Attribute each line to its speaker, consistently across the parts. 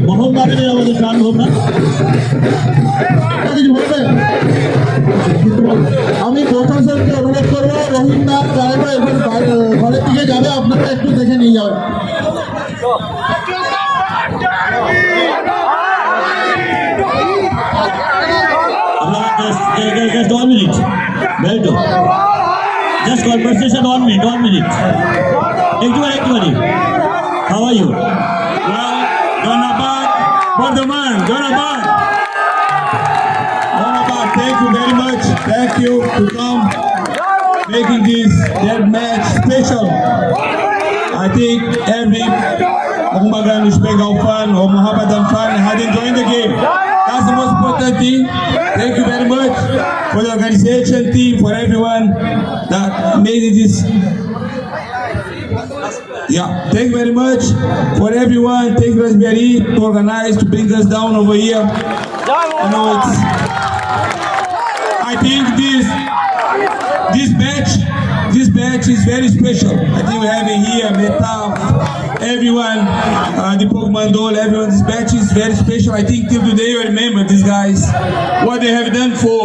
Speaker 1: মোহনবাগানের আমাদের প্রাণ ভাবনা
Speaker 2: আমি প্রশাসনকে অনুরোধ করবো রহিমনাথ ড্রাইভার এবং ঘরের দিকে যাবে আপনারা একটু দেখে নিয়ে যাবেন।
Speaker 1: Just 1 minute. Belto. Just conversation 1 minute. 1 minute. Everybody. How are you?
Speaker 3: Well, Donabad, Borderman, Donabad, thank you very much. Thank you to come making this their match special. I think every Mohammedan Bengal fan or Mohammedan fan had enjoyed the game. That's the most important thing. Thank you very much for the organization team, for everyone that made this. Yeah, thank you very much for everyone. Thank you, Raspberry, to organize, to bring us down over here. You know, I think this batch is very special. I think we're having here Metaf, everyone, the Pogmandol, everyone. This batch is very special. I think till today you remember these guys, what they have done for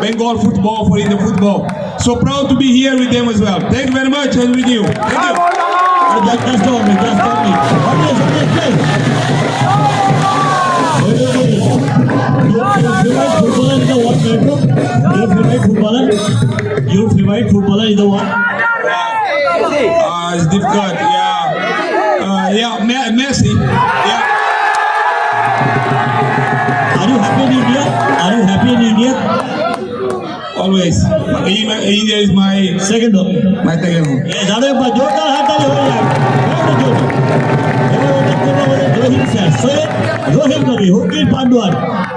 Speaker 3: Bengal football, for Indian football. So proud to be here with them as well. Thank you very much, and with you. Thank you.
Speaker 1: Just tell me. Your favorite footballer is the one?
Speaker 3: It's difficult, Messi. Yeah.
Speaker 1: Are you happy in India?
Speaker 3: Always. India is my
Speaker 1: Second home. Yes, রহিম নবী হুকির পান্ডুয়ান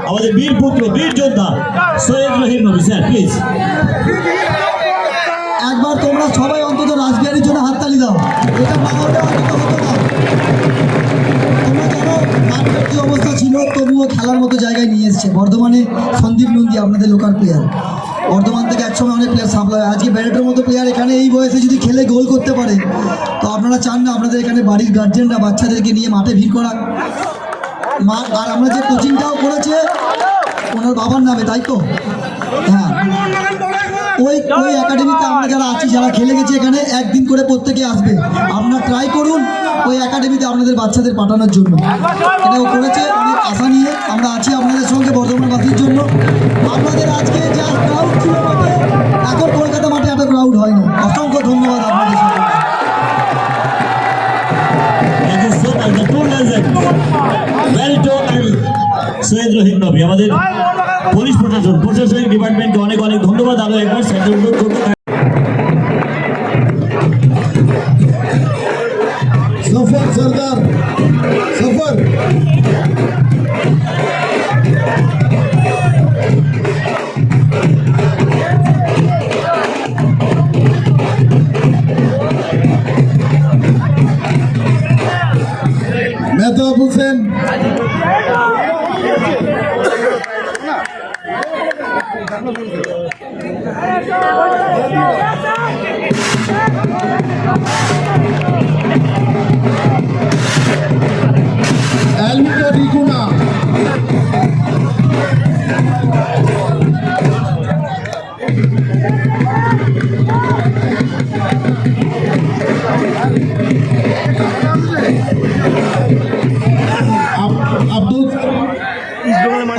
Speaker 1: আমাদের বীর পুত্র বীর যোদ্ধা সৈয়দ রহিম নবী sir please
Speaker 2: একবার তোমরা সবাই অন্তত রাজবিহারীর জন্য হাততালি দাও। এটা বাংলাটা অন্তত হতো না। তোমরা জানো মাঠের কি অবস্থা ছিল, তবুও খেলার মতো জায়গায় নিয়ে এসছে। বর্ধমানে সন্দীপ নন্দী আপনাদের লোকাল প্লেয়ার, বর্ধমান থেকে একসময় অনেক প্লেয়ার সাপ্লাই হয়। আজকে ব্যারেটের মতো প্লেয়ার এখানে এই বয়সে যদি খেলে গোল করতে পারে, তো আপনারা চান না আপনাদের এখানে বাড়ির গার্জেনরা বাচ্চাদেরকে নিয়ে মাঠে ভিড় করাক? আর আমরা যে কোচিংটাও করেছে ওনার বাবার নামে, তাই তো? হ্যাঁ, ওই একাডেমিতে আমরা যারা আছি, যারা খেলে গেছি এখানে, একদিন করে প্রত্যেকে আসবে। আপনারা ট্রাই করুন ওই একাডেমিতে আপনাদের বাচ্চাদের পাঠানোর জন্য। এটাও করেছে, অনেক আশা নিয়ে আমরা আছি আপনাদের সঙ্গে বর্ধমানবাসীর জন্য। আপনাদের আজকে যা ক্রাউড ছিল মাঠে, এখন কলকাতা মাঠে এত ক্রাউড হয় না। অসংখ্য ধন্যবাদ আপনাদের সঙ্গে।
Speaker 1: সৈয়দ রহিম নবী আমাদের পুলিশ প্রশাসনিক ডিপার্টমেন্টকে অনেক ধন্যবাদ। আরো একবার
Speaker 2: সফর সরদার সফর Mehtab Hossain Almito Diguna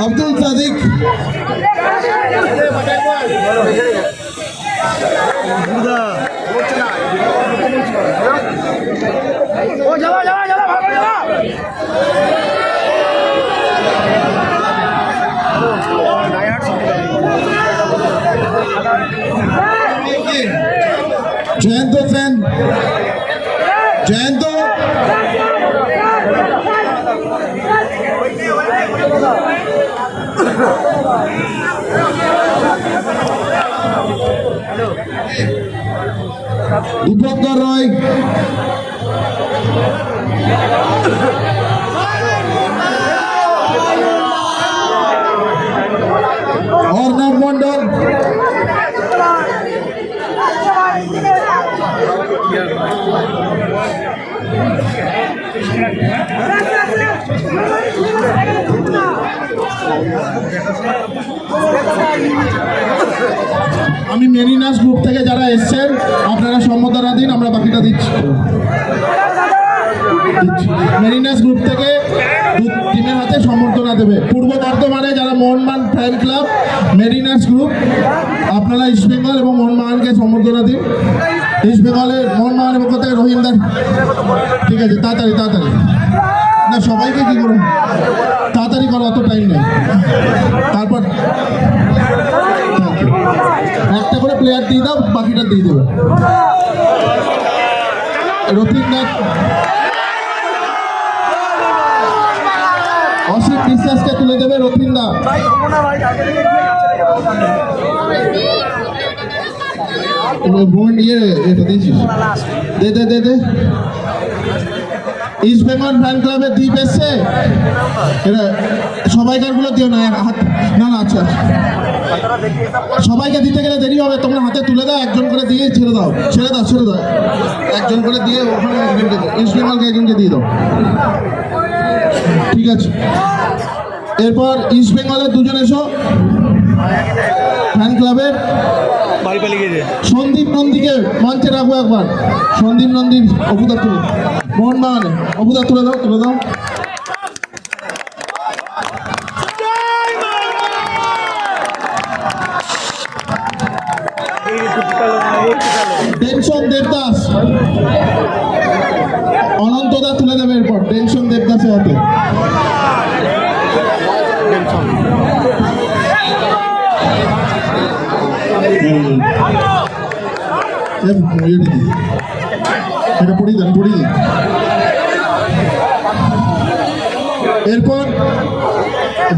Speaker 2: Abdul Sadiq Oh,
Speaker 4: Jayanta Dipankar রয়, অর্ণব মন্ডল, আমি মেরিনাস গ্রুপ থেকে যারা এসছেন আপনারা সম্মতনা দিন, আমরা বাকিটা দিচ্ছি। মেরিনাস গ্রুপ থেকে টিমের হাতে সম্বর্ধনা দেবে। পূর্ব বর্ধমানে যারা মোহনবাগান ফ্যান ক্লাব, মেরিনাস গ্রুপ, আপনারা ইস্ট বেঙ্গল এবং মোহনবাগানকে সম্বর্ধনা দিন। ইস্ট বেঙ্গলের মোহনবাগানের পক্ষ থেকে রহিমদার, ঠিক আছে, তাড়াতাড়ি তাড়াতাড়ি, না সবাইকে কি করুন, তাড়াতাড়ি করো, অত টাইম নেই। তারপর একটা করে প্লেয়ার দিয়ে দাও, বাকিটা দিয়ে দেবে। রফিকনাথ, অসিত বিশ্বাসকে তুলে দেবে রফিন্দা। দে ইস্ট বেঙ্গল ফ্যান ক্লাবের দ্বীপ এসছে, এটা সবাইকার গুলো দিও না, হাত না না, আচ্ছা সবাইকে দিতে গেলে দেরি হবে, তোমরা হাতে তুলে দাও, একজন করে দিয়ে ছেড়ে দাও, ছেড়ে দাও, ছেড়ে দাও, একজন করে দিয়ে ওখানে ইস্ট বেঙ্গলকে একজনকে দিয়ে দাও, ঠিক আছে। এরপর ইস্ট বেঙ্গলের দুজন এসো ফ্যান ক্লাবের, সন্দীপ নন্দীকে মঞ্চে রাখবো একবার। সন্দীপ নন্দীর অবুদা তুলে, মোহনবাগানে অবুদা তুলে দাও, তুলে দাও। টেনশন দেবদাস, অনন্তদা তুলে দেবে এরপর, টেনশন দেবদাসের হাতে। এটা পড়িয়ে দেন, পড়িয়ে দিন। এরপর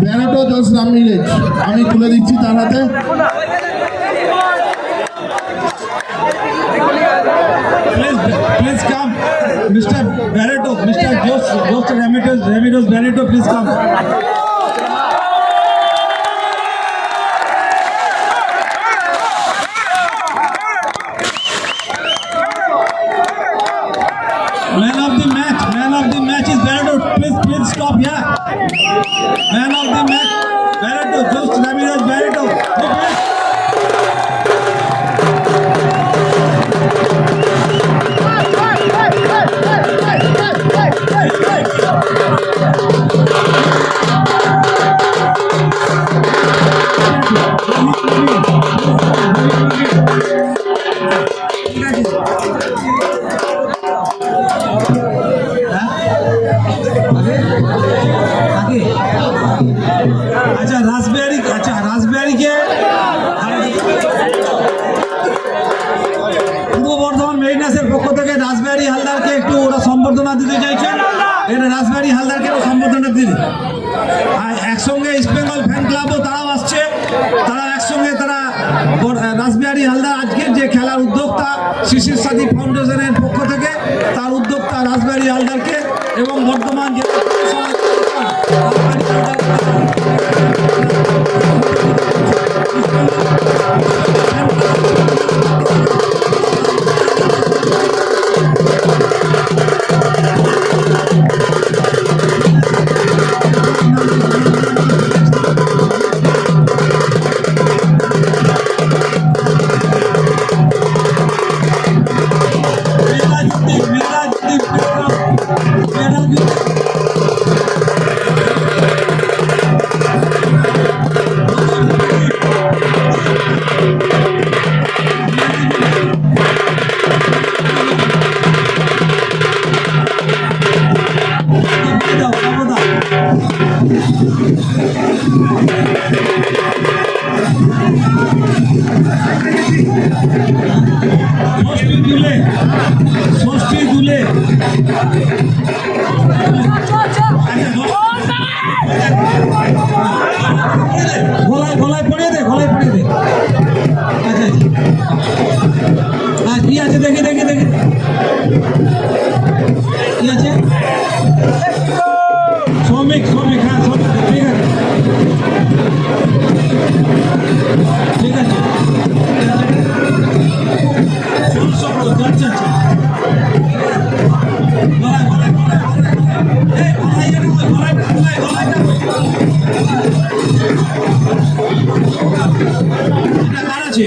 Speaker 4: ব্যানাটো জস রামিরেজ আমি তুলে দিচ্ছি তার হাতে।
Speaker 3: Please come, Mr. Barreto, Mr. Jose Ramirez Barreto, please come. Man of the match is Barreto. Please stop here. Man of the match, Barreto, Jose Ramirez Barreto. अच्छा रासबिहारी के পূর্ব বর্ধমান মেরিনাসের পক্ষ থেকে রাসবিহারী হালদারকে একটু ওরা সম্বর্ধনা দিতে চাইছেন। এটা রাসবিহারী হালদারকে সম্বর্ধনা দিতে, আর একসঙ্গে ইস্ট বেঙ্গল ফ্যান ক্লাবও তারাও আসছে, তারা একসঙ্গে তারা রাসবিহারী হালদার আজকের যে খেলার উদ্যোক্তা শিশির সাথী ফাউন্ডেশনের পক্ষ থেকে তার উদ্যোক্তা রাসবিহারী হালদারকে এবং বর্ধমান জেলা ষষ্ঠী দুলে
Speaker 1: গলায় গলায় পড়িয়ে দে, গলায় পড়িয়ে দে। আচ্ছা আচ্ছা, কি আছে দেখি দেখি দেখি, কি আছে? শ্রমিক শ্রমিক, হ্যাঁ শ্রমিক, ঠিক আছে ঠিক আছে। আচ্ছা আচ্ছা, গলায় গলায় গলায় এই গলায় গলায়টা গলায় গলায়টা এটা কার আছে?